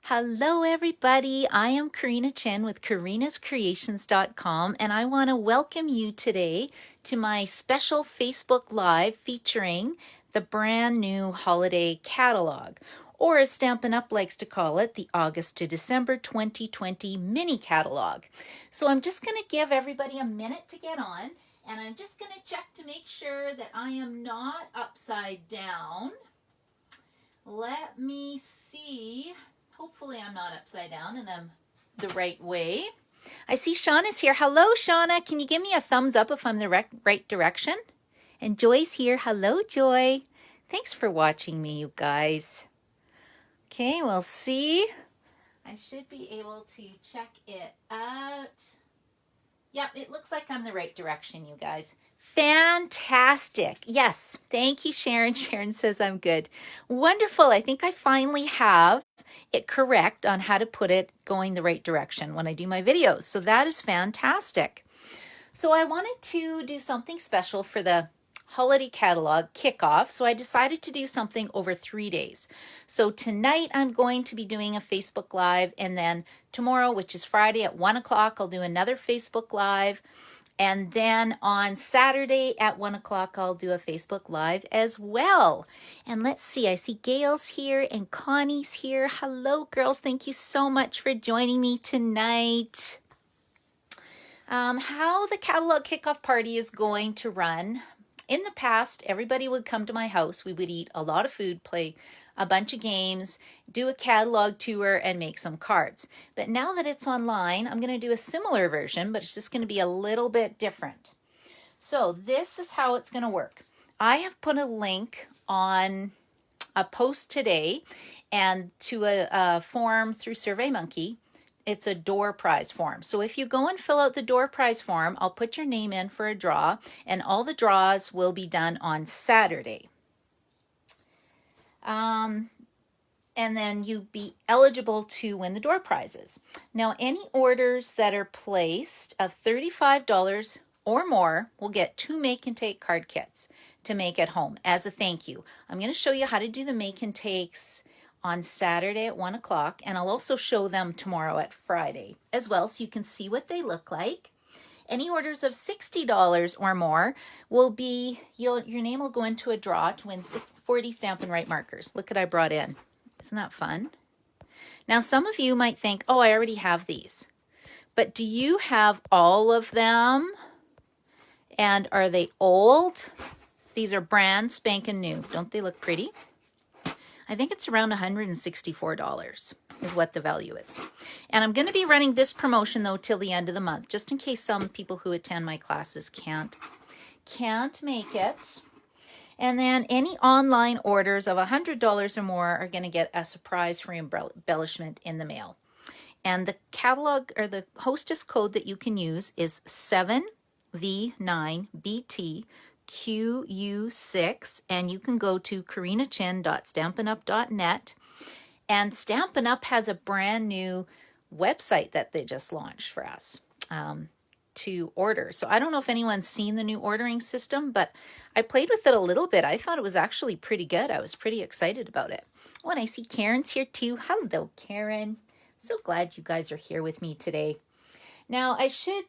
Hello everybody, I am Karina Chen with karinascreations.com and I want to welcome you today to my special Facebook Live featuring the brand new holiday catalog, or as Stampin' Up! Likes to call it, the August to December 2020 mini catalog. So I'm just going to give everybody a minute to get on, and I'm just going to check to make sure that I am not upside down. Let me see. Hopefully I'm not upside down and I'm the right way. I see Shauna's here. Hello, Shauna. Can you give me a thumbs up if I'm the right direction? And Joy's here. Hello, Joy. Thanks for watching me, you guys. Okay, we'll see. I should be able to check it out. Yep, it looks like I'm the right direction, you guys. Fantastic. Yes, thank you, Sharon. Sharon says I'm good. Wonderful. I think I finally have it correct on how to put it going the right direction when I do my videos. So that is fantastic. So I wanted to do something special for the holiday catalog kickoff, so I decided to do something over 3 days. So tonight I'm going to be doing a Facebook Live, and then tomorrow, which is Friday at 1 o'clock, I'll do another Facebook Live. And then on Saturday at 1 o'clock, I'll do a Facebook Live as well. And let's see, I see Gail's here and Connie's here. Hello, girls. Thank you so much for joining me tonight. How the catalog kickoff party is going to run. In the past, everybody would come to my house. We would eat a lot of food, play a bunch of games, do a catalog tour, and make some cards. But now that it's online, I'm going to do a similar version, but it's just going to be a little bit different. So this is how it's going to work. I have put a link on a post today and to a form through SurveyMonkey. It's a door prize form. So if you go and fill out the door prize form, I'll put your name in for a draw, and all the draws will be done on Saturday. And then you'd be eligible to win the door prizes. Now, any orders that are placed of $35 or more will get 2 make and take card kits to make at home as a thank you. I'm going to show you how to do the make and takes on Saturday at 1 o'clock, and I'll also show them tomorrow at Friday as well, so you can see what they look like. Any orders of $60 or more will be, your name will go into a draw to win 40 Stampin' Write markers. Look what I brought in. Isn't that fun? Now, some of you might think, oh, I already have these. But do you have all of them? And are they old? These are brand spanking new. Don't they look pretty? I think it's around $164 is what the value is. And I'm going to be running this promotion, though, till the end of the month, just in case some people who attend my classes can't make it. And then any online orders of $100 or more are going to get a surprise free embellishment in the mail. And the catalog, or the hostess code that you can use, is 7V9BT QU6, and you can go to karinachin.stampinup.net, and Stampin' Up! Has a brand new website that they just launched for us to order. So I don't know if anyone's seen the new ordering system, but I played with it a little bit. I thought it was actually pretty good. I was pretty excited about it. Oh, and I see Karen's here too. Hello, Karen. So glad you guys are here with me today. Now, I should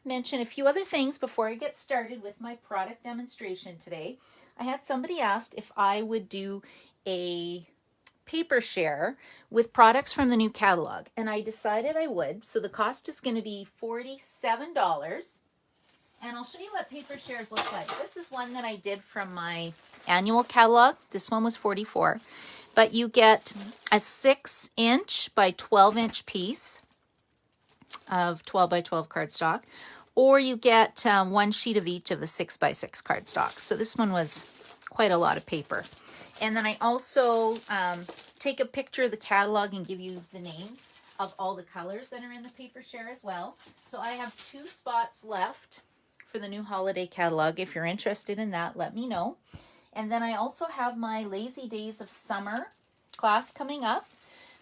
mention a few other things before I get started with my product demonstration today. I had somebody asked if I would do a paper share with products from the new catalog, and I decided I would. So the cost is going to be $47, and I'll show you what paper shares look like. This is one that I did from my annual catalog. This one was $44, but you get a 6-inch by 12-inch piece of 12 by 12 cardstock, or you get 1 sheet of each of the 6 by 6 cardstock. So this one was quite a lot of paper. And then I also take a picture of the catalog and give you the names of all the colors that are in the paper share as well. So I have 2 spots left for the new holiday catalog. If you're interested in that, let me know. And then I also have my Lazy Days of Summer class coming up.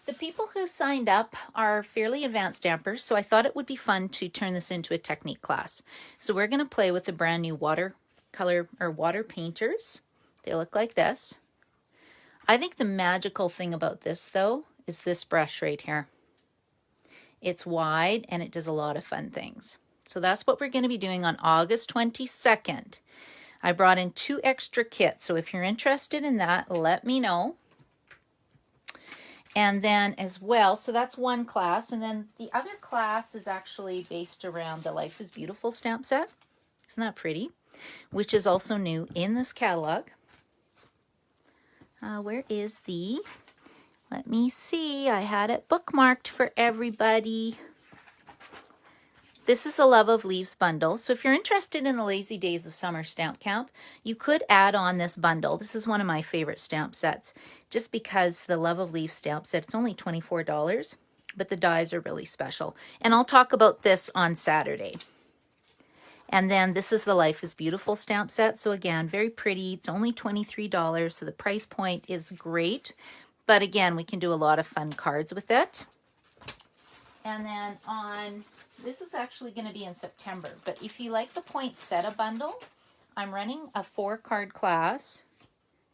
The people who signed up are fairly advanced stampers, so I thought it would be fun to turn this into a technique class. So we're going to play with the brand new watercolor or water painters. They look like this. I think the magical thing about this, though, is this brush right here. It's wide and it does a lot of fun things. So that's what we're going to be doing on August 22nd. I brought in 2 extra kits, so if you're interested in that, let me know. And then as well, so that's one class, and then the other class is actually based around the Life is Beautiful stamp set. Isn't that pretty? Which is also new in this catalog. Where is the, let me see, I had it bookmarked for everybody. This is a Love of Leaves bundle. So if you're interested in the Lazy Days of Summer stamp camp, you could add on this bundle. This is one of my favorite stamp sets, just because the Love of Leaves stamp set, it's only $24, but the dies are really special. And I'll talk about this on Saturday. And then this is the Life is Beautiful stamp set. So again, very pretty. It's only $23, so the price point is great. But again, we can do a lot of fun cards with it. And then on, this is actually going to be in September, but if you like the poinsettia bundle, I'm running a 4-card class.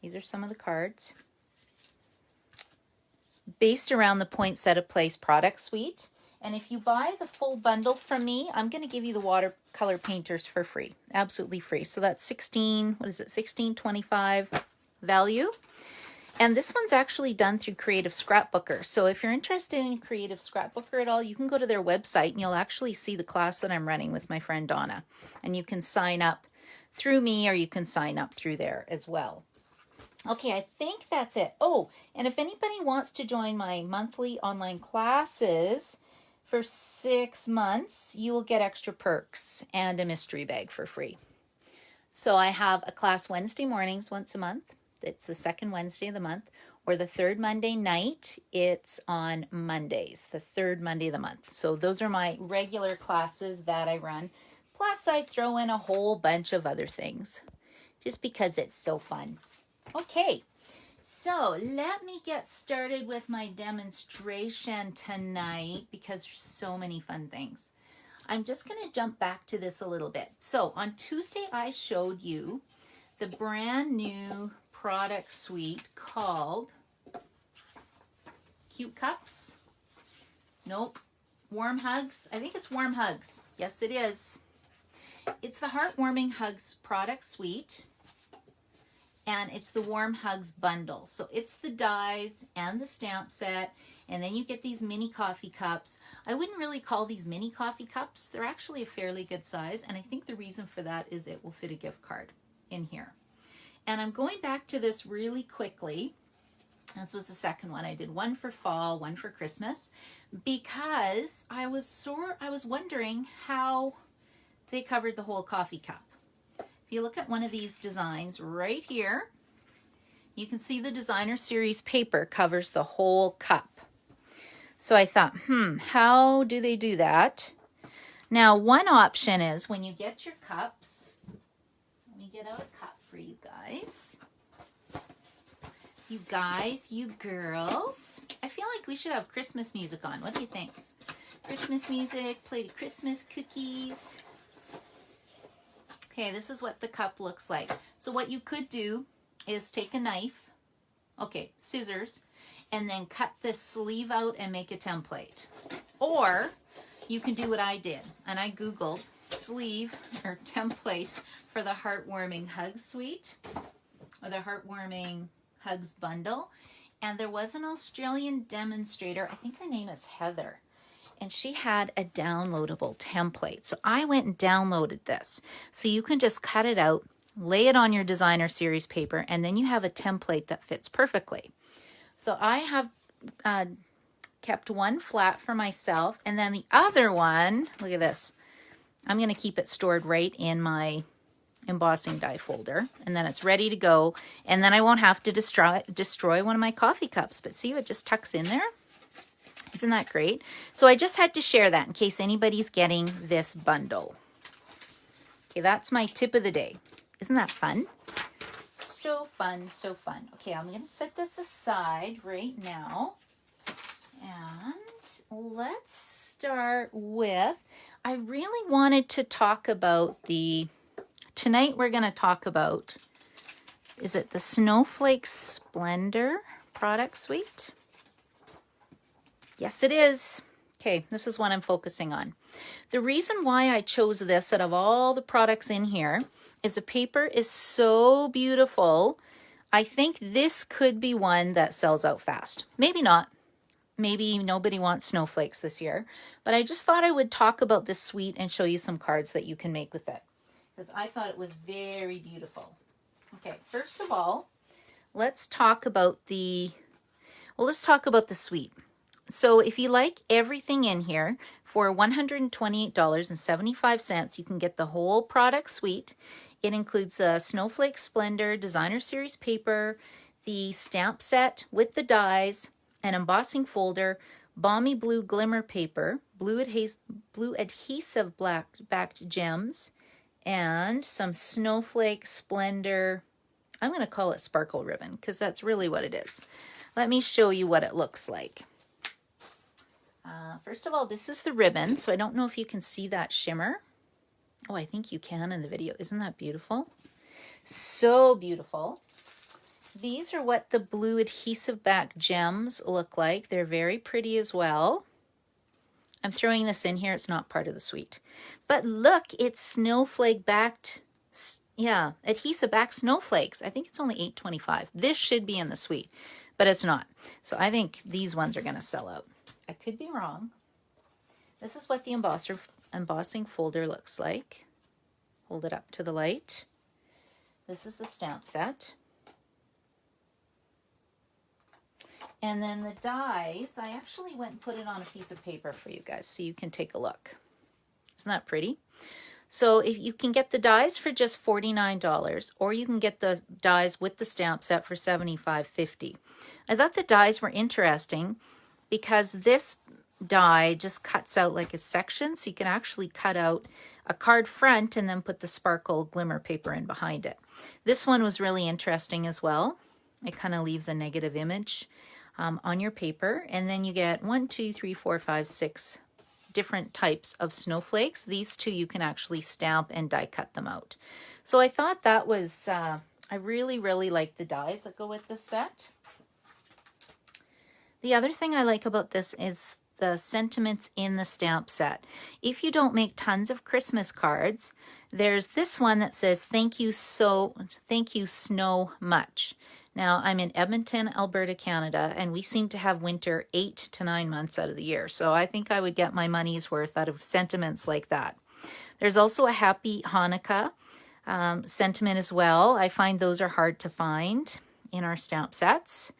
These are some of the cards based around the Poinsettia Place product suite. And if you buy the full bundle from me, I'm going to give you the watercolor painters for free, absolutely free. So that's 16, what is it, $16.25 value. And this one's actually done through Creative Scrapbooker. So if you're interested in Creative Scrapbooker at all, you can go to their website and you'll actually see the class that I'm running with my friend Donna. And you can sign up through me or you can sign up through there as well. Okay, I think that's it. Oh, and if anybody wants to join my monthly online classes for 6 months, you will get extra perks and a mystery bag for free. So I have a class Wednesday mornings once a month. It's the second Wednesday of the month, or the third Monday night. It's on Mondays, the third Monday of the month. So those are my regular classes that I run. Plus I throw in a whole bunch of other things just because it's so fun. Okay, so let me get started with my demonstration tonight because there's so many fun things. I'm just going to jump back to this a little bit. So on Tuesday, I showed you the brand new product suite called Cute Cups. Nope. Warm Hugs. I think it's Warm Hugs. Yes, it is. It's the Heartwarming Hugs product suite. And it's the Warm Hugs bundle. So it's the dies and the stamp set. And then you get these mini coffee cups. I wouldn't really call these mini coffee cups. They're actually a fairly good size. And I think the reason for that is it will fit a gift card in here. And I'm going back to this really quickly. This was the second one. I did one for fall, one for Christmas, because I was wondering how they covered the whole coffee cup. If you look at one of these designs right here, you can see the designer series paper covers the whole cup. So I thought, how do they do that? Now, one option is when you get your cups, let me get out a cup for you guys. You guys, you girls, I feel like we should have Christmas music on. What do you think? Christmas music, plate of Christmas cookies. Okay, this is what the cup looks like. So what you could do is take a knife, scissors, and then cut this sleeve out and make a template. Or you can do what I did, and I Googled sleeve or template for the Heartwarming Hugs suite, or the Heartwarming Hugs bundle, and there was an Australian demonstrator, I think her name is Heather, and she had a downloadable template. So I went and downloaded this. So you can just cut it out, lay it on your designer series paper, and then you have a template that fits perfectly. So I have kept one flat for myself, and then the other one, look at this, I'm going to keep it stored right in my embossing die folder, and then it's ready to go, and then I won't have to destroy one of my coffee cups. But see, it just tucks in there. Isn't that great? So I just had to share that in case anybody's getting this bundle. Okay, that's my tip of the day. Isn't that fun? So fun, so fun. Okay, I'm going to set this aside right now. And let's start with, I really wanted to talk about tonight we're going to talk about, is it the Snowflake Splendor product suite? Yes, it is. Okay, this is what I'm focusing on. The reason why I chose this out of all the products in here is the paper is so beautiful. I think this could be one that sells out fast. Maybe not. Maybe nobody wants snowflakes this year. But I just thought I would talk about this suite and show you some cards that you can make with it, because I thought it was very beautiful. Okay, first of all, let's talk about the suite. So if you like everything in here, for $128.75, you can get the whole product suite. It includes a Snowflake Splendor Designer Series paper, the stamp set with the dies, an embossing folder, balmy blue glimmer paper, blue adhesive black backed gems, and some Snowflake Splendor, I'm going to call it sparkle ribbon because that's really what it is. Let me show you what it looks like. First of all, this is the ribbon, so I don't know if you can see that shimmer. Oh, I think you can in the video. Isn't that beautiful? So beautiful. These are what the blue adhesive back gems look like. They're very pretty as well. I'm throwing this in here. It's not part of the suite. But look, it's snowflake backed, yeah, adhesive backed snowflakes. I think it's only $8.25. This should be in the suite, but it's not. So I think these ones are going to sell out. I could be wrong. This is what the embossing folder looks like. Hold it up to the light. This is the stamp set. And then the dies, I actually went and put it on a piece of paper for you guys so you can take a look. Isn't that pretty? So if you can get the dies for just $49, or you can get the dies with the stamp set for $75.50. I thought the dies were interesting because this die just cuts out like a section, so you can actually cut out a card front and then put the sparkle glimmer paper in behind it. This one was really interesting as well. It kind of leaves a negative image on your paper, and then you get 1, 2, 3, 4, 5, 6 different types of snowflakes. These two you can actually stamp and die cut them out. So I thought that was, I really like the dies that go with this set. The other thing I like about this is the sentiments in the stamp set. If you don't make tons of Christmas cards, there's this one that says, thank you snow much. Now, I'm in Edmonton, Alberta, Canada, and we seem to have winter 8 to 9 months out of the year. So I think I would get my money's worth out of sentiments like that. There's also a Happy Hanukkah sentiment as well. I find those are hard to find in our stamp sets.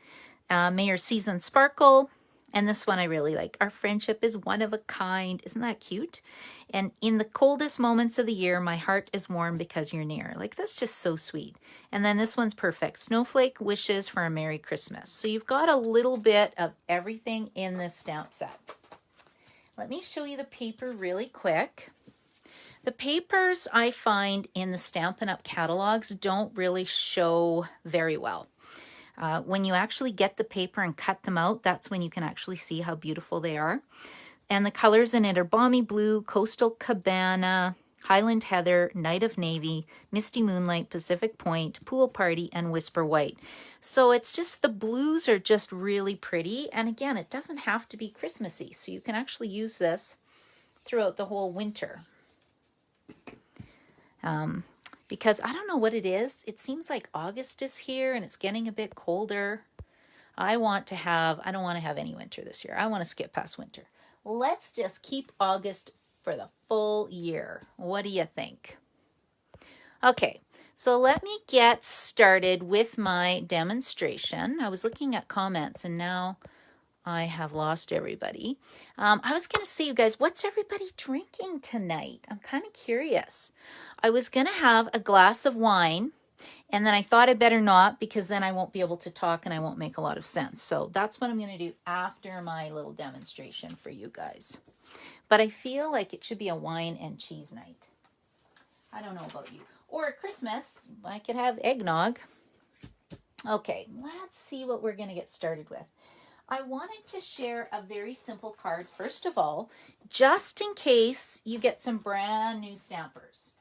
May your season sparkle. And this one I really like. Our friendship is one of a kind. Isn't that cute? And in the coldest moments of the year, my heart is warm because you're near. Like, that's just so sweet. And then this one's perfect. Snowflake wishes for a Merry Christmas. So you've got a little bit of everything in this stamp set. Let me show you the paper really quick. The papers I find in the Stampin' Up! Catalogs don't really show very well. When you actually get the paper and cut them out, that's when you can actually see how beautiful they are. And the colors in it are Balmy Blue, Coastal Cabana, Highland Heather, Night of Navy, Misty Moonlight, Pacific Point, Pool Party, and Whisper White. So it's just, the blues are just really pretty. And again, it doesn't have to be Christmassy. So you can actually use this throughout the whole winter. Because I don't know what it is. It seems like August is here and it's getting a bit colder. I don't want to have any winter this year. I want to skip past winter. Let's just keep August for the full year. What do you think? Okay, so let me get started with my demonstration. I was looking at comments and now I have lost everybody. I was going to say, you guys, what's everybody drinking tonight? I'm kind of curious. I was going to have a glass of wine, and then I thought I better not, because then I won't be able to talk and I won't make a lot of sense. So that's what I'm going to do after my little demonstration for you guys. But I feel like it should be a wine and cheese night. I don't know about you. Or at Christmas, I could have eggnog. Okay, let's see what we're going to get started with. I wanted to share a very simple card, first of all, just in case you get some brand new stampers.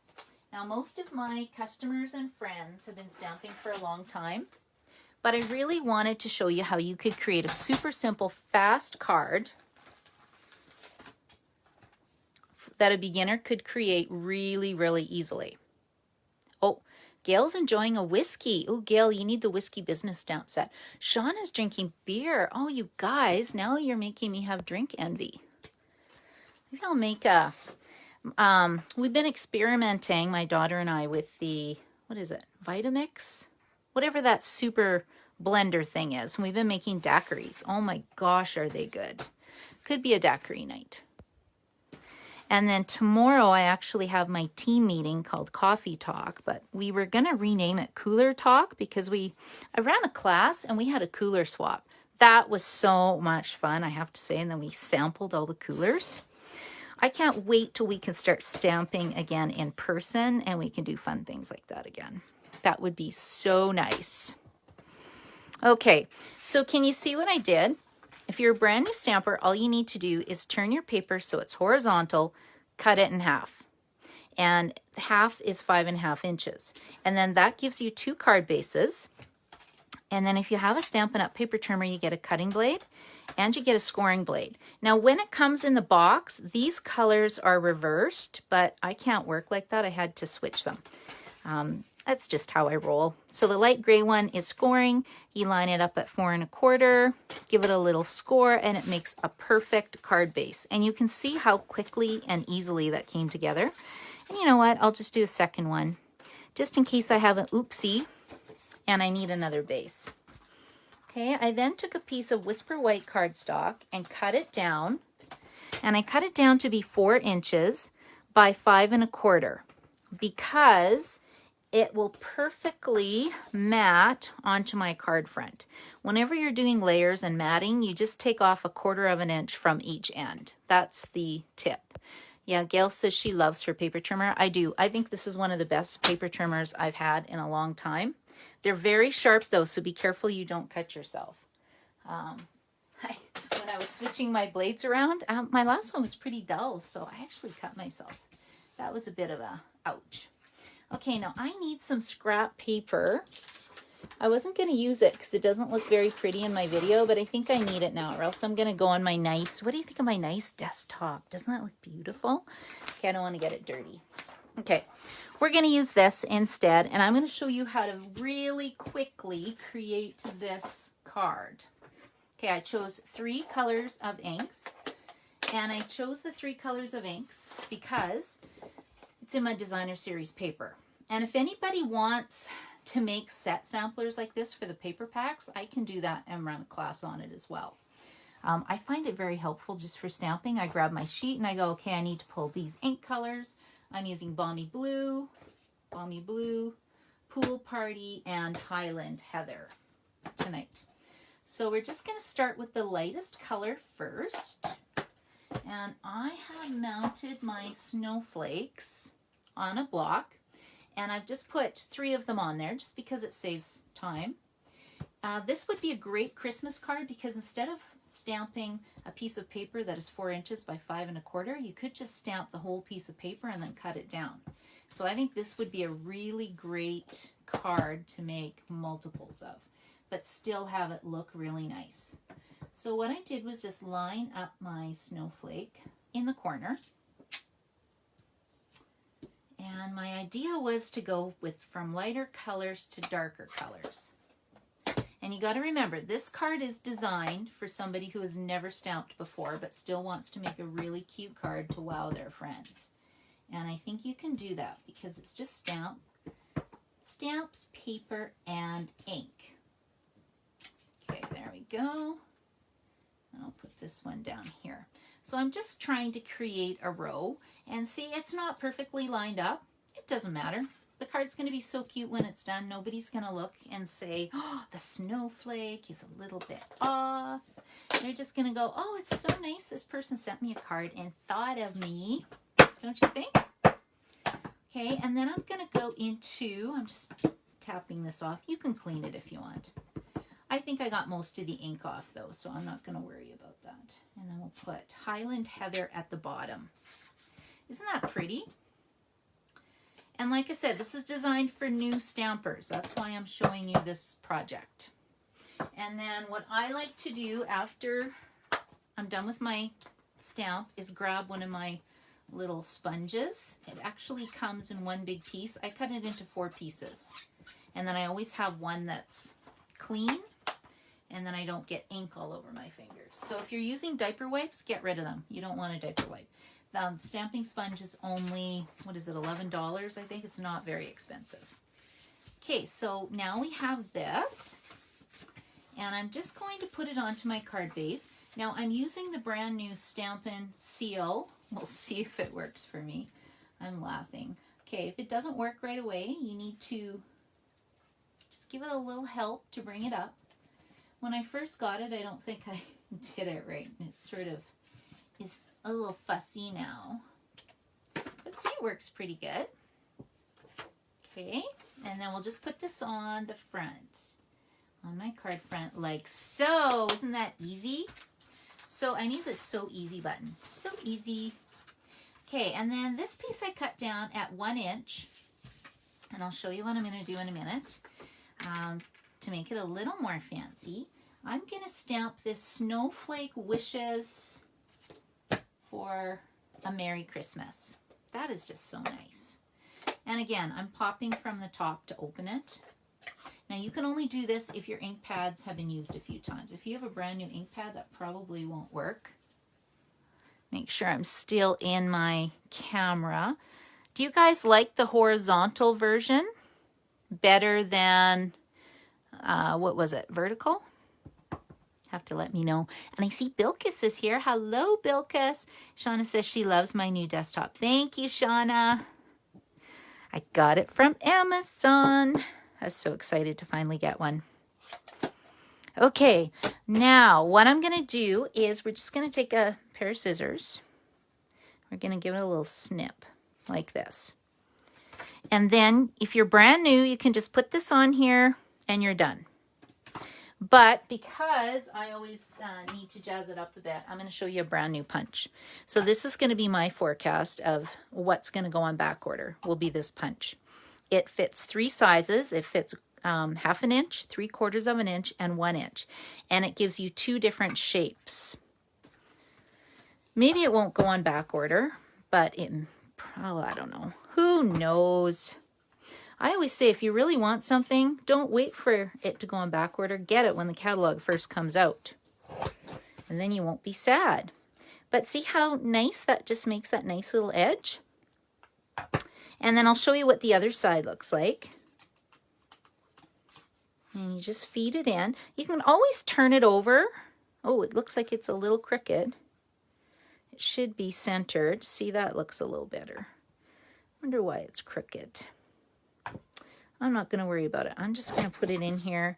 Now, most of my customers and friends have been stamping for a long time, but I really wanted to show you how you could create a super simple, fast card that a beginner could create really, really easily. Oh, Gail's enjoying a whiskey. Oh, Gail, you need the whiskey business stamp set. Sean is drinking beer. Oh, you guys, now you're making me have drink envy. Maybe I'll make a, we've been experimenting, my daughter and I, with the, what is it, Vitamix? Whatever that super blender thing is. And we've been making daiquiris. Oh my gosh, are they good. Could be a daiquiri night. And then tomorrow I actually have my team meeting called Coffee Talk, but we were going to rename it Cooler Talk because I ran a class and we had a cooler swap. That was so much fun, I have to say. And then we sampled all the coolers. I can't wait till we can start stamping again in person and we can do fun things like that again. That would be so nice. Okay, so can you see what I did? If you're a brand new stamper, all you need to do is turn your paper so it's horizontal, cut it in half. And half is 5.5 inches. And then that gives you 2 card bases. And then if you have a Stampin' Up! Paper trimmer, you get a cutting blade and you get a scoring blade. Now, when it comes in the box, these colors are reversed, but I can't work like that. I had to switch them. That's just how I roll. So the light gray one is scoring. You line it up at 4 1/4, give it a little score, and it makes a perfect card base. And you can see how quickly and easily that came together. And you know what? I'll just do a second one, just in case I have an oopsie and I need another base. Okay, I then took a piece of Whisper White cardstock and cut it down. And I cut it down to be 4 inches by 5 1/4 because it will perfectly mat onto my card front. Whenever you're doing layers and matting, you just take off 1/4 inch from each end. That's the tip. Yeah, Gail says she loves her paper trimmer. I do. I think this is one of the best paper trimmers I've had in a long time. They're very sharp though, so be careful you don't cut yourself. When I was switching my blades around, my last one was pretty dull, so I actually cut myself. That was a bit of a ouch. Okay, now I need some scrap paper. I wasn't going to use it because it doesn't look very pretty in my video, but I think I need it now, or else I'm going to go on my nice, what do you think of my nice desktop? Doesn't that look beautiful? Okay, I don't want to get it dirty. Okay, we're going to use this instead, and I'm going to show you how to really quickly create this card. Okay, I chose 3 colors of inks, and I chose the 3 colors of inks because it's in my designer series paper. And if anybody wants to make set samplers like this for the paper packs, I can do that and run a class on it as well. I find it very helpful just for stamping. I grab my sheet and I go, okay, I need to pull these ink colors. I'm using Balmy Blue, Pool Party, and Highland Heather tonight. So we're just going to start with the lightest color first. And I have mounted my snowflakes on a block, and I've just put 3 of them on there just because it saves time. This would be a great Christmas card because instead of stamping a piece of paper that is 4 inches by 5 1/4, you could just stamp the whole piece of paper and then cut it down. So I think this would be a really great card to make multiples of, but still have it look really nice. So what I did was just line up my snowflake in the corner. And my idea was to go from lighter colors to darker colors. And you got to remember, this card is designed for somebody who has never stamped before, but still wants to make a really cute card to wow their friends. And I think you can do that because it's just stamps, paper, and ink. Okay, there we go. And I'll put this one down here. So I'm just trying to create a row, and see, it's not perfectly lined up. It doesn't matter. The card's going to be so cute when it's done. Nobody's going to look and say, oh, the snowflake is a little bit off. They're just going to go, oh, it's so nice. This person sent me a card and thought of me. Don't you think? Okay, and then I'm going to go into, I'm just tapping this off. You can clean it if you want. I think I got most of the ink off though, so I'm not going to worry about that. And then we'll put Highland Heather at the bottom. Isn't that pretty? And like I said, this is designed for new stampers. That's why I'm showing you this project. And then what I like to do after I'm done with my stamp is grab one of my little sponges. It actually comes in one big piece. I cut it into 4 pieces. And then I always have one that's clean, and then I don't get ink all over my fingers. So if you're using diaper wipes, get rid of them. You don't want a diaper wipe. The stamping sponge is only, what is it, $11? I think it's not very expensive. Okay, so now we have this, and I'm just going to put it onto my card base. Now I'm using the brand new Stampin' Seal. We'll see if it works for me. I'm laughing. Okay, if it doesn't work right away, you need to just give it a little help to bring it up. When I first got it, I don't think I did it right. It sort of is a little fussy now. But see, it works pretty good. Okay, and then we'll just put this on the front, on my card front like so. Isn't that easy? So I need a so easy button. So easy. Okay, and then this piece I cut down at 1 inch, and I'll show you what I'm going to do in a minute. To make it a little more fancy, I'm going to stamp this Snowflake Wishes for a Merry Christmas. That is just so nice. And again, I'm popping from the top to open it. Now you can only do this if your ink pads have been used a few times. If you have a brand new ink pad, that probably won't work. Make sure I'm still in my camera. Do you guys like the horizontal version better than, what was it, vertical? Have to let me know. And I see Bilkis is here. Hello, Bilkis. Shauna says she loves my new desktop. Thank you, Shauna. I got it from Amazon. I was so excited to finally get one. Okay, now what I'm going to do is we're just going to take a pair of scissors. We're going to give it a little snip like this. And then if you're brand new, you can just put this on here and you're done. But because I always need to jazz it up a bit, I'm going to show you a brand new punch. So this is going to be my forecast of what's going to go on back order, will be this punch. It fits 3 sizes. It fits 1/2 inch, 3/4 inch, and 1 inch. And it gives you 2 different shapes. Maybe it won't go on back order, but it probably, I don't know. Who knows? I always say if you really want something, don't wait for it to go on back order. Get it when the catalog first comes out. And then you won't be sad. But see how nice that just makes that nice little edge? And then I'll show you what the other side looks like. And you just feed it in. You can always turn it over. Oh, it looks like it's a little crooked. It should be centered. See, that looks a little better. Wonder why it's crooked. I'm not going to worry about it. I'm just going to put it in here.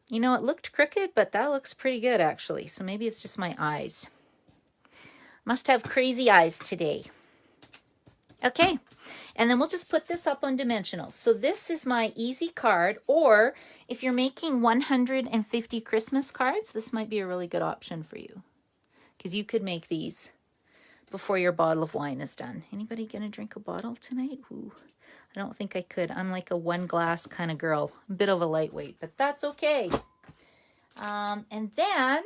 You know, it looked crooked, but that looks pretty good actually. So maybe it's just my eyes. Must have crazy eyes today. Okay, and then we'll just put this up on dimensionals. So this is my easy card, or if you're making 150 Christmas cards, this might be a really good option for you, because you could make these before your bottle of wine is done. Anybody gonna drink a bottle tonight? Ooh, I don't think I could. I'm like a 1 glass kind of girl, a bit of a lightweight, but that's okay. And then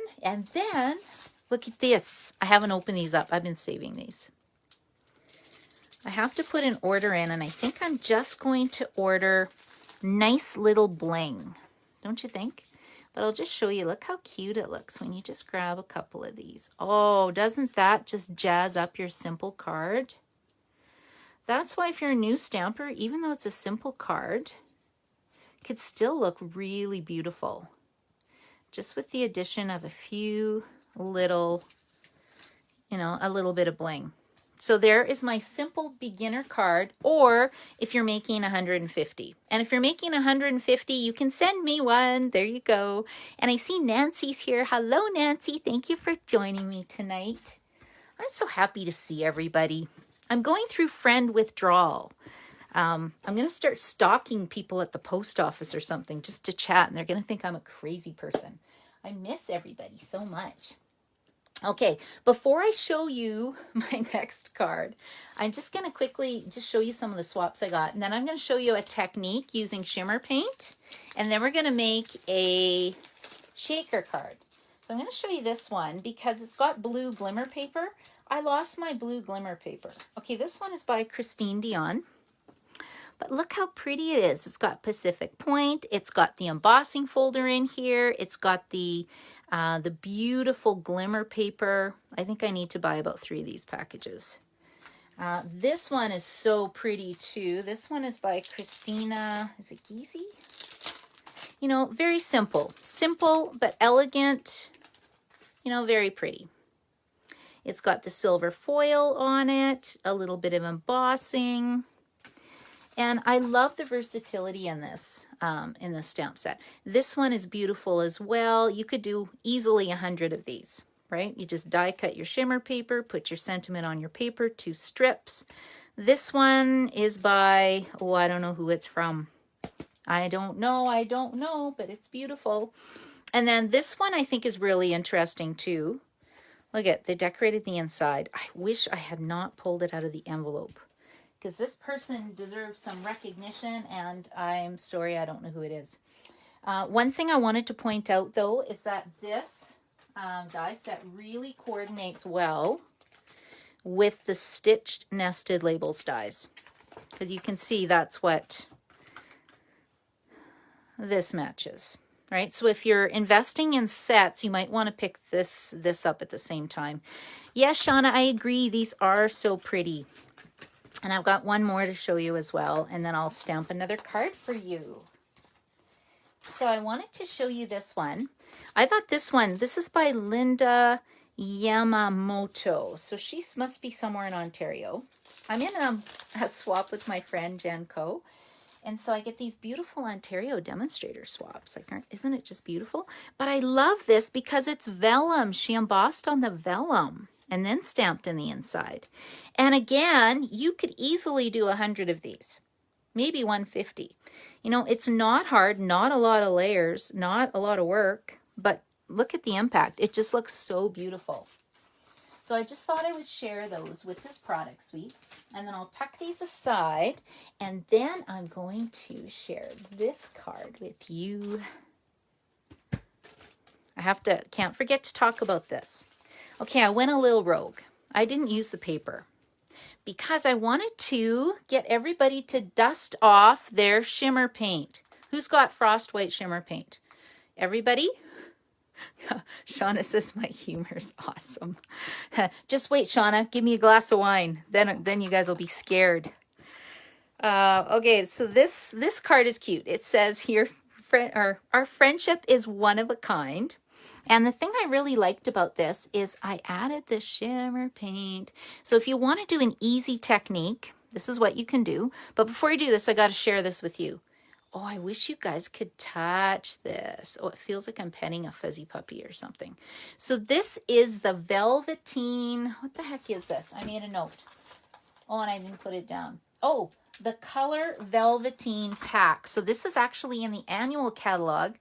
look at this. I haven't opened these up. I've been saving these. I have to put an order in, and I think I'm just going to order nice little bling. Don't you think? But I'll just show you. Look how cute it looks when you just grab a couple of these. Oh, doesn't that just jazz up your simple card? That's why if you're a new stamper, even though it's a simple card, it could still look really beautiful. Just with the addition of a few little, you know, a little bit of bling. So there is my simple beginner card, or if you're making 150. And if you're making 150, you can send me one. There you go. And I see Nancy's here. Hello, Nancy. Thank you for joining me tonight. I'm so happy to see everybody. I'm going through friend withdrawal. I'm going to start stalking people at the post office or something just to chat, and they're going to think I'm a crazy person. I miss everybody so much. Okay, before I show you my next card, I'm just going to quickly just show you some of the swaps I got. And then I'm going to show you a technique using shimmer paint. And then we're going to make a shaker card. So I'm going to show you this one because it's got blue glimmer paper. I lost my blue glimmer paper. Okay, this one is by Christine Dion. But look how pretty it is. It's got Pacific Point. It's got the embossing folder in here. It's got the beautiful glimmer paper. I think I need to buy about 3 of these packages. This one is so pretty too. This one is by Christina, is it Giese? You know, very simple. Simple but elegant, you know, very pretty. It's got the silver foil on it, a little bit of embossing. And I love the versatility in this stamp set. This one is beautiful as well. You could do easily 100 of these, right? You just die cut your shimmer paper, put your sentiment on your paper, 2 strips. This one is by, oh, I don't know who it's from. I don't know, but it's beautiful. And then this one I think is really interesting too. Look at, they decorated the inside. I wish I had not pulled it out of the envelope, because this person deserves some recognition, and I'm sorry, I don't know who it is. One thing I wanted to point out, though, is that this die set really coordinates well with the stitched nested labels dies, because you can see that's what this matches, right? So if you're investing in sets, you might want to pick this up at the same time. Yes, Shauna, I agree. These are so pretty. And I've got one more to show you as well, and then I'll stamp another card for you. So I wanted to show you this one. I thought this is by Linda Yamamoto. So she must be somewhere in Ontario. I'm in a swap with my friend Jen Ko. And so I get these beautiful Ontario demonstrator swaps. Like, isn't it just beautiful? But I love this because it's vellum. She embossed on the vellum and then stamped in the inside. And again, you could easily do 100 of these, maybe 150. You know, it's not hard, not a lot of layers, not a lot of work, but look at the impact. It just looks so beautiful. So I just thought I would share those with this product suite, and then I'll tuck these aside, and then I'm going to share this card with you. Can't forget to talk about this. Okay, I went a little rogue. I didn't use the paper because I wanted to get everybody to dust off their shimmer paint. Who's got Frost White shimmer paint? Everybody? Shauna says my humor's awesome. Just wait, Shauna. Give me a glass of wine. Then you guys will be scared. Okay, so this card is cute. It says here, our friendship is one of a kind. And the thing I really liked about this is I added the shimmer paint. So if you want to do an easy technique, this is what you can do. But before you do this, I got to share this with you. Oh, I wish you guys could touch this. Oh, it feels like I'm petting a fuzzy puppy or something. So this is the Velveteen. What the heck is this? I made a note. Oh, and I didn't put it down. Oh, the Color Velveteen pack. So this is actually in the annual catalog,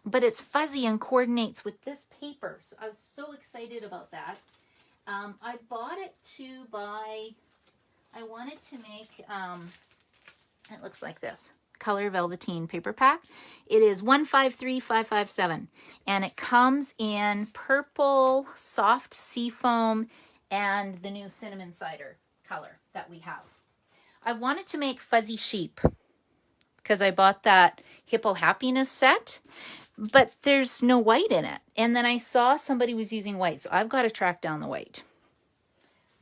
but it's fuzzy and coordinates with this paper. So I was so excited about that. I bought it I wanted to make, it looks like this. Color Velveteen paper pack. It is 153557, and it comes in purple, soft seafoam, and the new cinnamon cider color that we have. I wanted to make Fuzzy Sheep because I bought that Hippo Happiness set, but there's no white in it. And then I saw somebody was using white, so I've got to track down the white.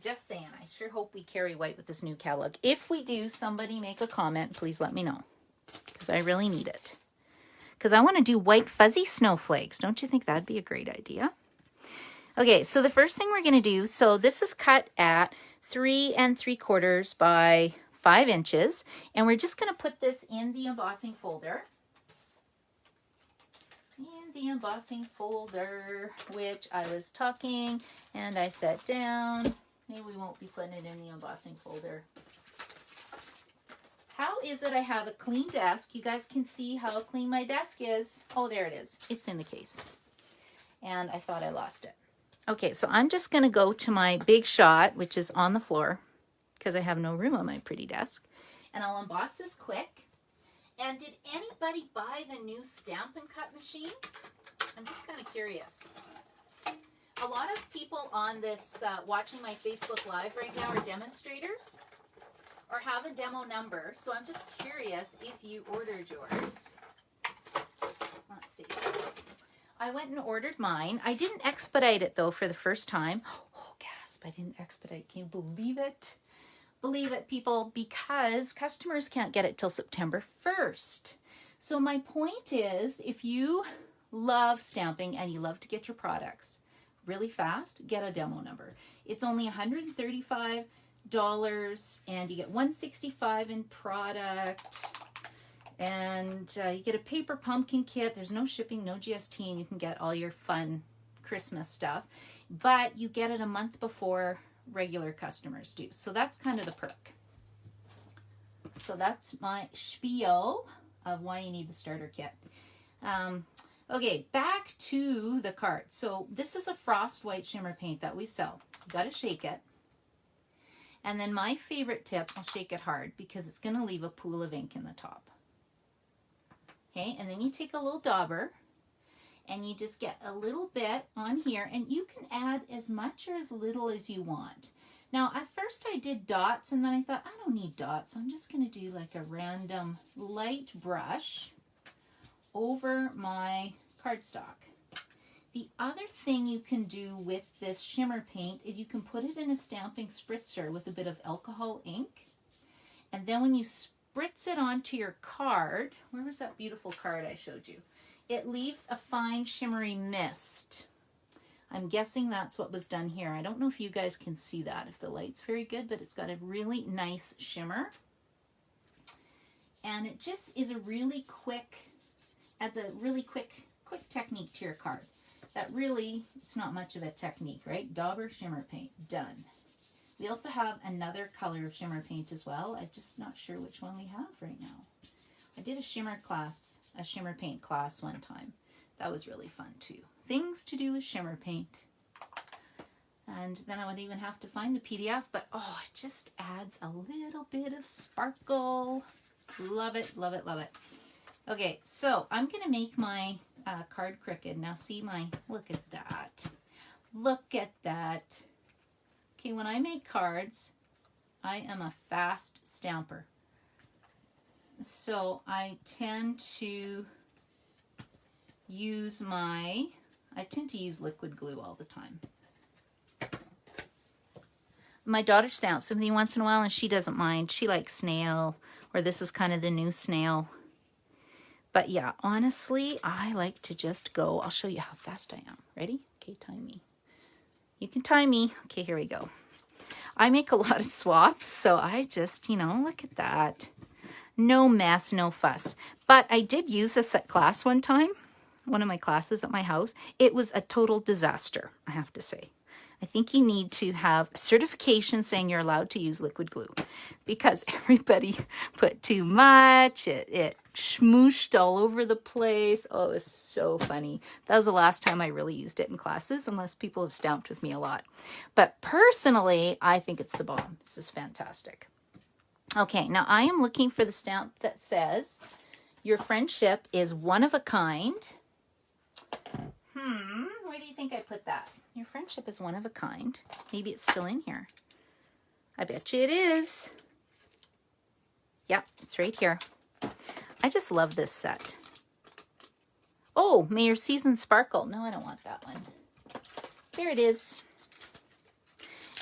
Just saying, I sure hope we carry white with this new catalog. If we do, somebody make a comment, please let me know, because I really need it. Because I want to do white fuzzy snowflakes. Don't you think that'd be a great idea? Okay, so the first thing we're going to do, so this is cut at 3 3/4 by 5 inches, and we're just going to put this in the embossing folder. In the embossing folder, which I was talking and I sat down. Maybe we won't be putting it in the embossing folder. How is it I have a clean desk? You guys can see how clean my desk is. Oh, there it is. It's in the case. And I thought I lost it. Okay, so I'm just going to go to my big shot, which is on the floor, because I have no room on my pretty desk. And I'll emboss this quick. And did anybody buy the new Stamp and Cut machine? I'm just kind of curious. A lot of people on this watching my Facebook Live right now are demonstrators or have a demo number. So I'm just curious if you ordered yours. Let's see. I went and ordered mine. I didn't expedite it though for the first time. Oh, gasp, I didn't expedite. Can you believe it? Believe it, people, because customers can't get it till September 1st. So my point is, if you love stamping and you love to get your products really fast, get a demo number. It's only $135 and you get $165 in product. And you get a paper pumpkin kit. There's no shipping, no GST, and you can get all your fun Christmas stuff. But you get it a month before regular customers do. So that's kind of the perk. So that's my spiel of why you need the starter kit. Okay, back to the card. So this is a frost white shimmer paint that we sell. You got to shake it. And then my favorite tip, I'll shake it hard because it's going to leave a pool of ink in the top. Okay, and then you take a little dauber and you just get a little bit on here, and you can add as much or as little as you want. Now, at first I did dots, and then I thought, I don't need dots. I'm just going to do like a random light brush over my cardstock. The other thing you can do with this shimmer paint is you can put it in a stamping spritzer with a bit of alcohol ink. And then when you spritz it onto your card, where was that beautiful card I showed you? It leaves a fine shimmery mist. I'm guessing that's what was done here. I don't know if you guys can see that, if the light's very good, but it's got a really nice shimmer. And it just is a really quick, adds a really quick technique to your card. That really, it's not much of a technique, right? Dauber shimmer paint, done. We also have another color of shimmer paint as well. I'm just not sure which one we have right now. I did a shimmer paint class one time. That was really fun too. Things to do with shimmer paint. And then I would even have to find the PDF, but oh, it just adds a little bit of sparkle. Love it, love it, love it. Okay, so I'm gonna make my card crooked. Now see look at that. Look at that. Okay, when I make cards, I am a fast stamper. So I tend to use liquid glue all the time. My daughter stamps something once in a while and she doesn't mind. She likes snail, or this is kind of the new snail. But yeah, honestly, I like to just go. I'll show you how fast I am. Ready? Okay, time me. You can time me. Okay, here we go. I make a lot of swaps, so I just, look at that. No mess, no fuss. But I did use this at class one time, one of my classes at my house. It was a total disaster, I have to say. I think you need to have a certification saying you're allowed to use liquid glue because everybody put too much. It schmooshed all over the place. Oh, it was so funny. That was the last time I really used it in classes, unless people have stamped with me a lot. But personally, I think it's the bomb. This is fantastic. Okay, now I am looking for the stamp that says, your friendship is one of a kind. Where do you think I put that? Your friendship is one of a kind. Maybe it's still in here. I bet you it is. Yep, it's right here. I just love this set. Oh, may your season sparkle. No, I don't want that one. There it is.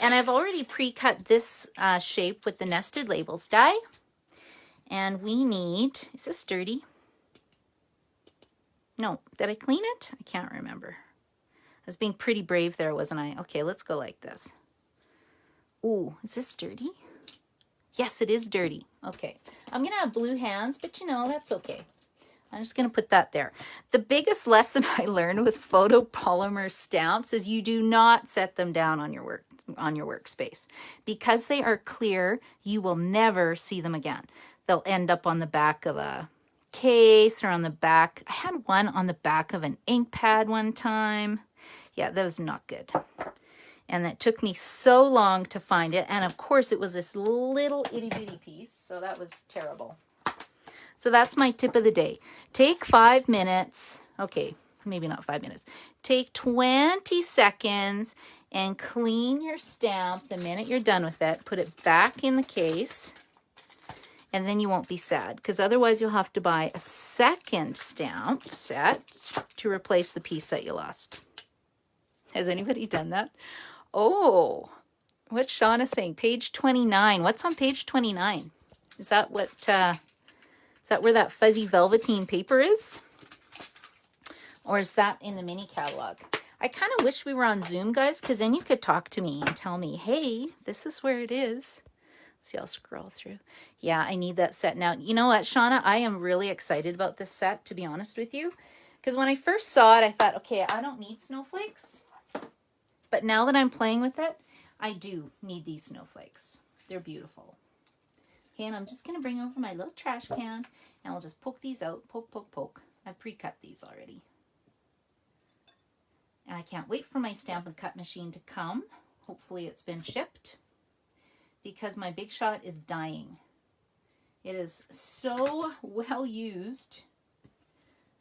And I've already pre-cut this shape with the nested labels die. And we need, is this dirty? No, did I clean it? I can't remember. I was being pretty brave there, wasn't I? Okay, let's go like this. Ooh, is this dirty? Yes, it is dirty. Okay, I'm going to have blue hands, but that's okay. I'm just going to put that there. The biggest lesson I learned with photopolymer stamps is you do not set them down on your workspace. Because they are clear, you will never see them again. They'll end up on the back of a case or on the back. I had one on the back of an ink pad one time. Yeah, that was not good. And that took me so long to find it. And of course, it was this little itty bitty piece. So that was terrible. So that's my tip of the day. Take 5 minutes. Okay, maybe not 5 minutes. Take 20 seconds and clean your stamp the minute you're done with it. Put it back in the case, and then you won't be sad, because otherwise you'll have to buy a second stamp set to replace the piece that you lost. Has anybody done that? Oh, what's Shauna saying? Page 29. What's on page 29? Is that what, is that where that fuzzy velveteen paper is? Or is that in the mini catalog? I kind of wish we were on Zoom, guys, because then you could talk to me and tell me, hey, this is where it is. Let's see, I'll scroll through. Yeah, I need that set now. You know what, Shauna? I am really excited about this set, to be honest with you. Because when I first saw it, I thought, okay, I don't need snowflakes. But now that I'm playing with it, I do need these snowflakes. They're beautiful. Okay, and I'm just going to bring over my little trash can, and we'll just poke these out. Poke, poke, poke. I've pre-cut these already. And I can't wait for my Stampin' Cut machine to come. Hopefully it's been shipped, because my Big Shot is dying. It is so well used.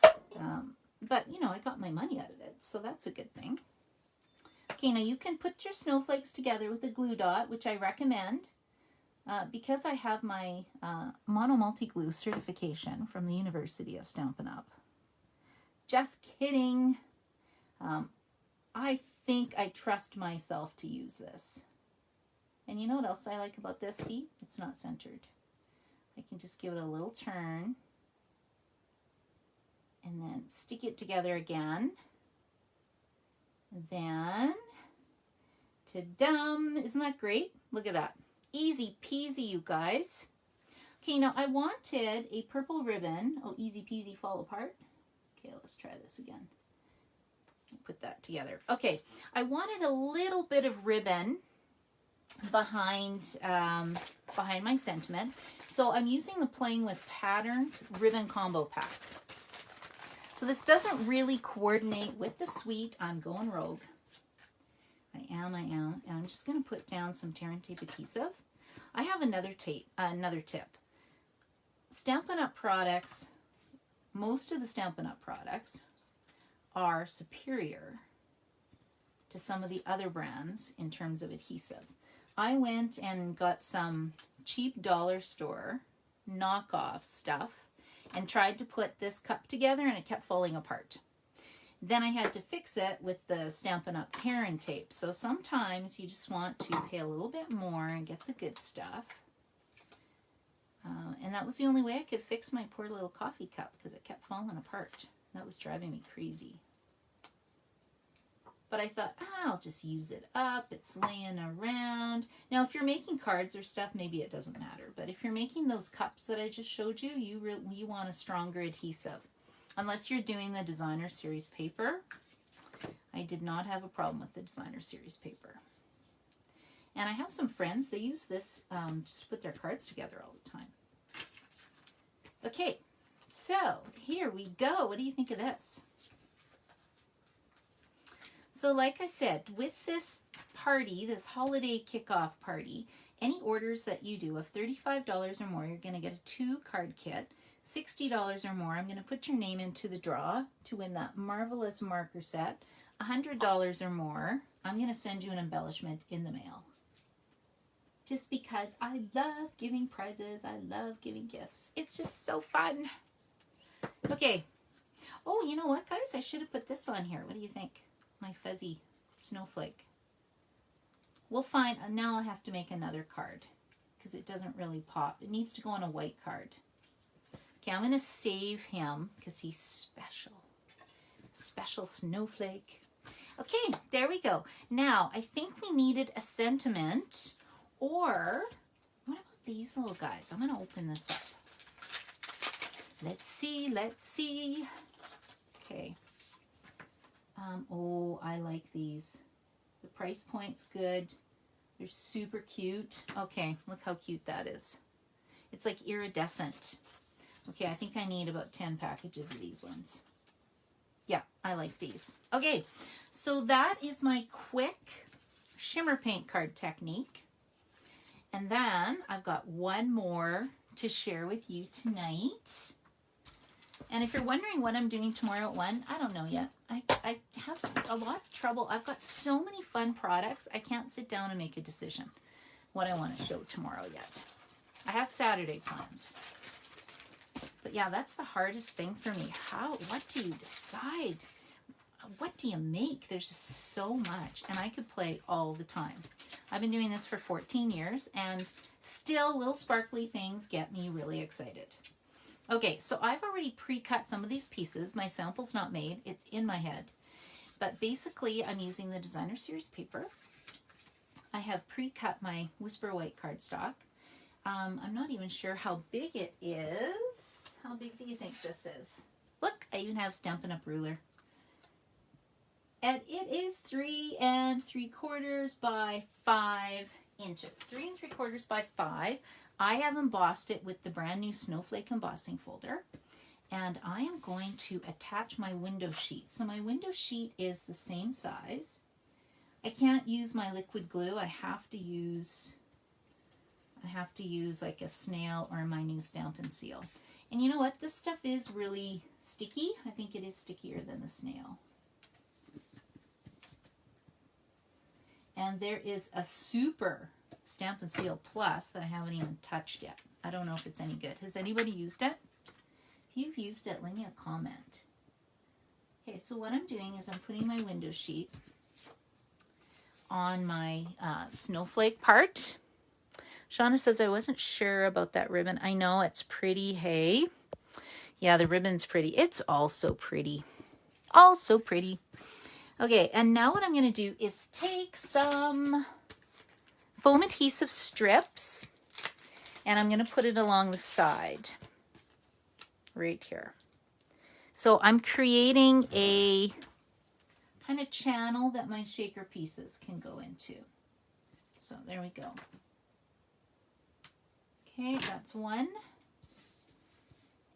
But, you know, I got my money out of it, so that's a good thing. Okay, now you can put your snowflakes together with a glue dot, which I recommend, because I have my Mono Multi-Glue certification from the University of Stampin' Up. Just kidding. I think I trust myself to use this. And you know what else I like about this? See, it's not centered. I can just give it a little turn and then stick it together again. Then, ta-dum! Isn't that great? Look at that. Easy peasy, you guys. Okay, now I wanted a purple ribbon. Oh, easy peasy fall apart. Okay, let's try this again. Put that together. Okay, I wanted a little bit of ribbon behind behind my sentiment, so I'm using the Playing with Patterns ribbon combo pack. So this doesn't really coordinate with the suite. I'm going rogue. I am, and I'm just going to put down some tear and tape adhesive. I have another tip. Stampin' Up! Products, most of the Stampin' Up! Products are superior to some of the other brands in terms of adhesive. I went and got some cheap dollar store knockoff stuff and tried to put this cup together, and it kept falling apart. Then I had to fix it with the Stampin' Up! Tear and tape. So sometimes you just want to pay a little bit more and get the good stuff. And that was the only way I could fix my poor little coffee cup, because it kept falling apart. That was driving me crazy. But I thought, I'll just use it up. It's laying around. Now, if you're making cards or stuff, maybe it doesn't matter. But if you're making those cups that I just showed you, you want a stronger adhesive. Unless you're doing the Designer Series paper. I did not have a problem with the Designer Series paper. And I have some friends, they use this just to put their cards together all the time. Okay, so here we go. What do you think of this? So like I said, with this party, this holiday kickoff party, any orders that you do of $35 or more, you're going to get a 2-card kit. $60 or more, I'm going to put your name into the draw to win that marvelous marker set. $100 or more, I'm going to send you an embellishment in the mail. Just because I love giving prizes, I love giving gifts. It's just so fun. Okay. Oh, you know what, guys? I should have put this on here. What do you think? My fuzzy snowflake. We'll find, now I'll have to make another card because it doesn't really pop. It needs to go on a white card. Okay, I'm going to save him because he's special. Special snowflake. Okay, there we go. Now, I think we needed a sentiment, or what about these little guys? I'm going to open this up. Let's see, let's see. Okay. Oh, I like these. The price point's good. They're super cute. Okay, look how cute that is. It's like iridescent. Okay, I think I need about 10 packages of these ones. Yeah, I like these. Okay, so that is my quick shimmer paint card technique. And then I've got one more to share with you tonight. And if you're wondering what I'm doing tomorrow at 1, I don't know yet. I have a lot of trouble. I've got so many fun products. I can't sit down and make a decision what I want to show tomorrow yet. I have Saturday planned. But yeah, that's the hardest thing for me. What do you decide? What do you make? There's just so much, and I could play all the time. I've been doing this for 14 years, and still little sparkly things get me really excited. Okay, so I've already pre-cut some of these pieces. My sample's not made, it's in my head. But basically, I'm using the Designer Series paper. I have pre-cut my Whisper White cardstock. I'm not even sure how big it is. How big do you think this is? Look, I even have Stampin' Up! Ruler. And it is 3 3/4 by 5 inches. 3 3/4 by 5. I have embossed it with the brand new Snowflake embossing folder. And I am going to attach my window sheet. So my window sheet is the same size. I can't use my liquid glue. I have to use like a snail or my new Stampin' Seal. And you know what? This stuff is really sticky. I think it is stickier than the snail. And there is a super Stampin' Seal Plus that I haven't even touched yet. I don't know if it's any good. Has anybody used it? If you've used it, leave me a comment. Okay, so what I'm doing is I'm putting my window sheet on my snowflake part. Shauna says, I wasn't sure about that ribbon. I know, it's pretty, hey? Yeah, the ribbon's pretty. It's also pretty. Also pretty. Okay, and now what I'm going to do is take some foam adhesive strips, and I'm going to put it along the side, right here. So I'm creating a kind of channel that my shaker pieces can go into. So there we go. Okay, that's one.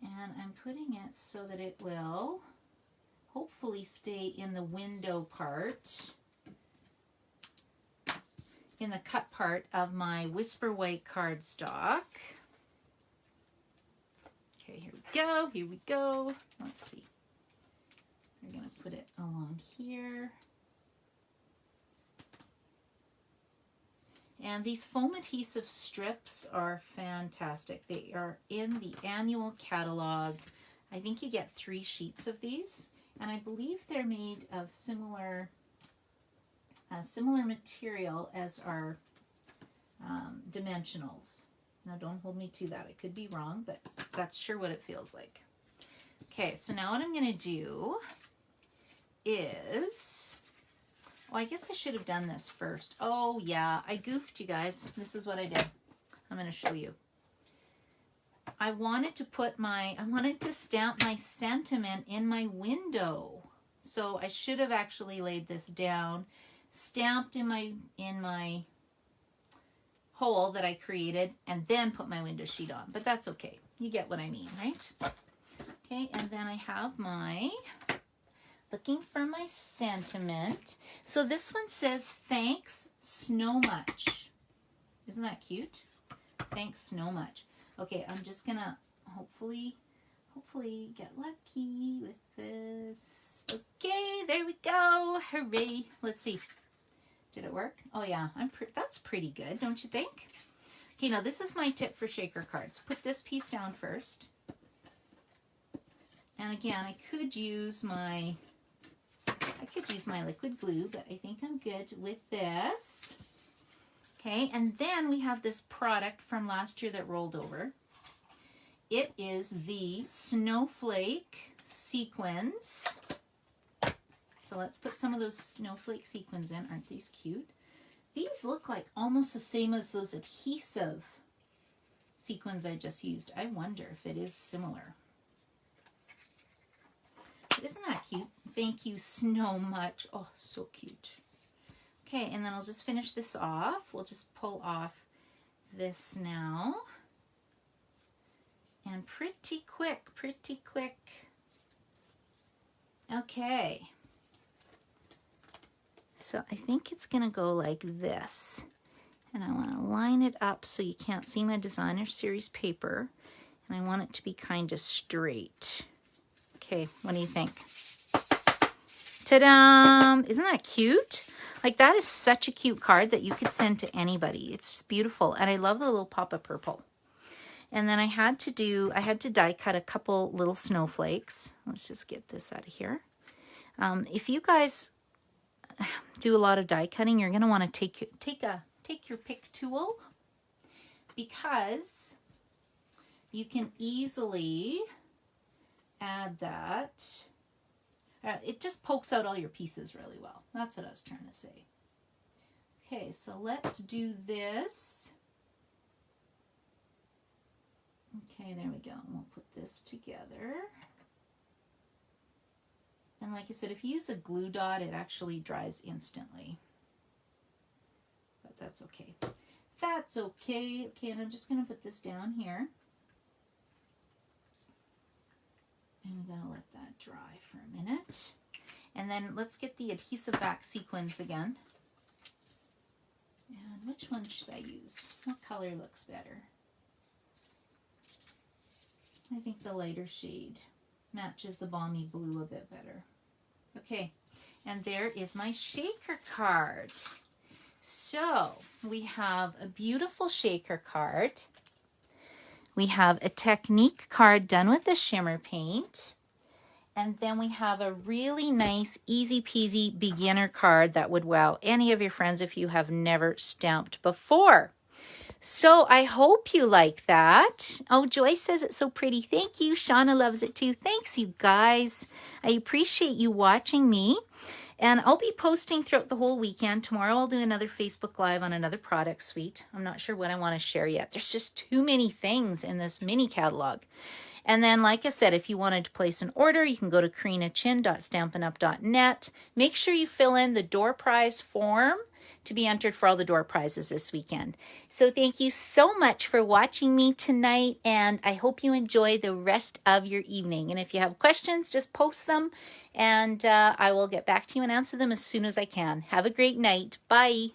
And I'm putting it so that it will hopefully stay in the window part, in the cut part of my Whisper White cardstock. Okay, here we go, here we go. Let's see. We're going to put it along here. And these foam adhesive strips are fantastic. They are in the annual catalog. I think you get 3 sheets of these, and I believe they're made of similar material as our dimensionals. Now don't hold me to that. I could be wrong, but that's sure what it feels like. Okay, so now what I'm going to do is... Oh, I guess I should have done this first. Oh, yeah. I goofed, you guys. This is what I did. I'm going to show you. I wanted to stamp my sentiment in my window. So I should have actually laid this down, stamped in my hole that I created, and then put my window sheet on. But that's okay. You get what I mean, right? Okay, and then I have my... looking for my sentiment. So this one says, thanks Snow Much. Isn't that cute? Thanks Snow Much. Okay, I'm just gonna hopefully get lucky with this. Okay, there we go. Hooray. Let's see. Did it work? Oh yeah, that's pretty good, don't you think? Okay, now this is my tip for shaker cards. Put this piece down first. And again, I could use my liquid glue, but I think I'm good with this. Okay, and then we have this product from last year that rolled over. It is the Snowflake sequins. So let's put some of those snowflake sequins in. Aren't these cute? These look like almost the same as those adhesive sequins I just used. I wonder if it is similar. Isn't that cute? Thank you so much. Oh, so cute. Okay, and then I'll just finish this off. We'll just pull off this now. And pretty quick, pretty quick. Okay. So I think it's going to go like this. And I want to line it up so you can't see my Designer Series paper. And I want it to be kind of straight. Okay, what do you think? Ta-da! Isn't that cute? Like, that is such a cute card that you could send to anybody. It's just beautiful. And I love the little pop of purple. And then I had to die cut a couple little snowflakes. Let's just get this out of here. If you guys do a lot of die cutting, you're going to want to take your pick tool, because you can easily add that. It just pokes out all your pieces really well. That's what I was trying to say. Okay, so let's do this. Okay, there we go. We'll put this together. And like I said, if you use a glue dot, it actually dries instantly. But that's okay. That's okay. Okay, and I'm just going to put this down here. And I'm going to let that dry for a minute. And then let's get the adhesive back sequins again. And which one should I use? What color looks better? I think the lighter shade matches the balmy blue a bit better. Okay, and there is my shaker card. So we have a beautiful shaker card. We have a technique card done with the shimmer paint. And then we have a really nice, easy peasy beginner card that would wow any of your friends if you have never stamped before. So I hope you like that. Oh, Joyce says it's so pretty. Thank you. Shauna loves it too. Thanks, you guys. I appreciate you watching me. And I'll be posting throughout the whole weekend. Tomorrow I'll do another Facebook Live on another product suite. I'm not sure what I want to share yet. There's just too many things in this mini catalog. And then, like I said, if you wanted to place an order, you can go to karinachin.stampinup.net. Make sure you fill in the door prize form to be entered for all the door prizes this weekend. So thank you so much for watching me tonight, and I hope you enjoy the rest of your evening. And if you have questions, just post them, and I will get back to you and answer them as soon as I can. Have a great night. Bye.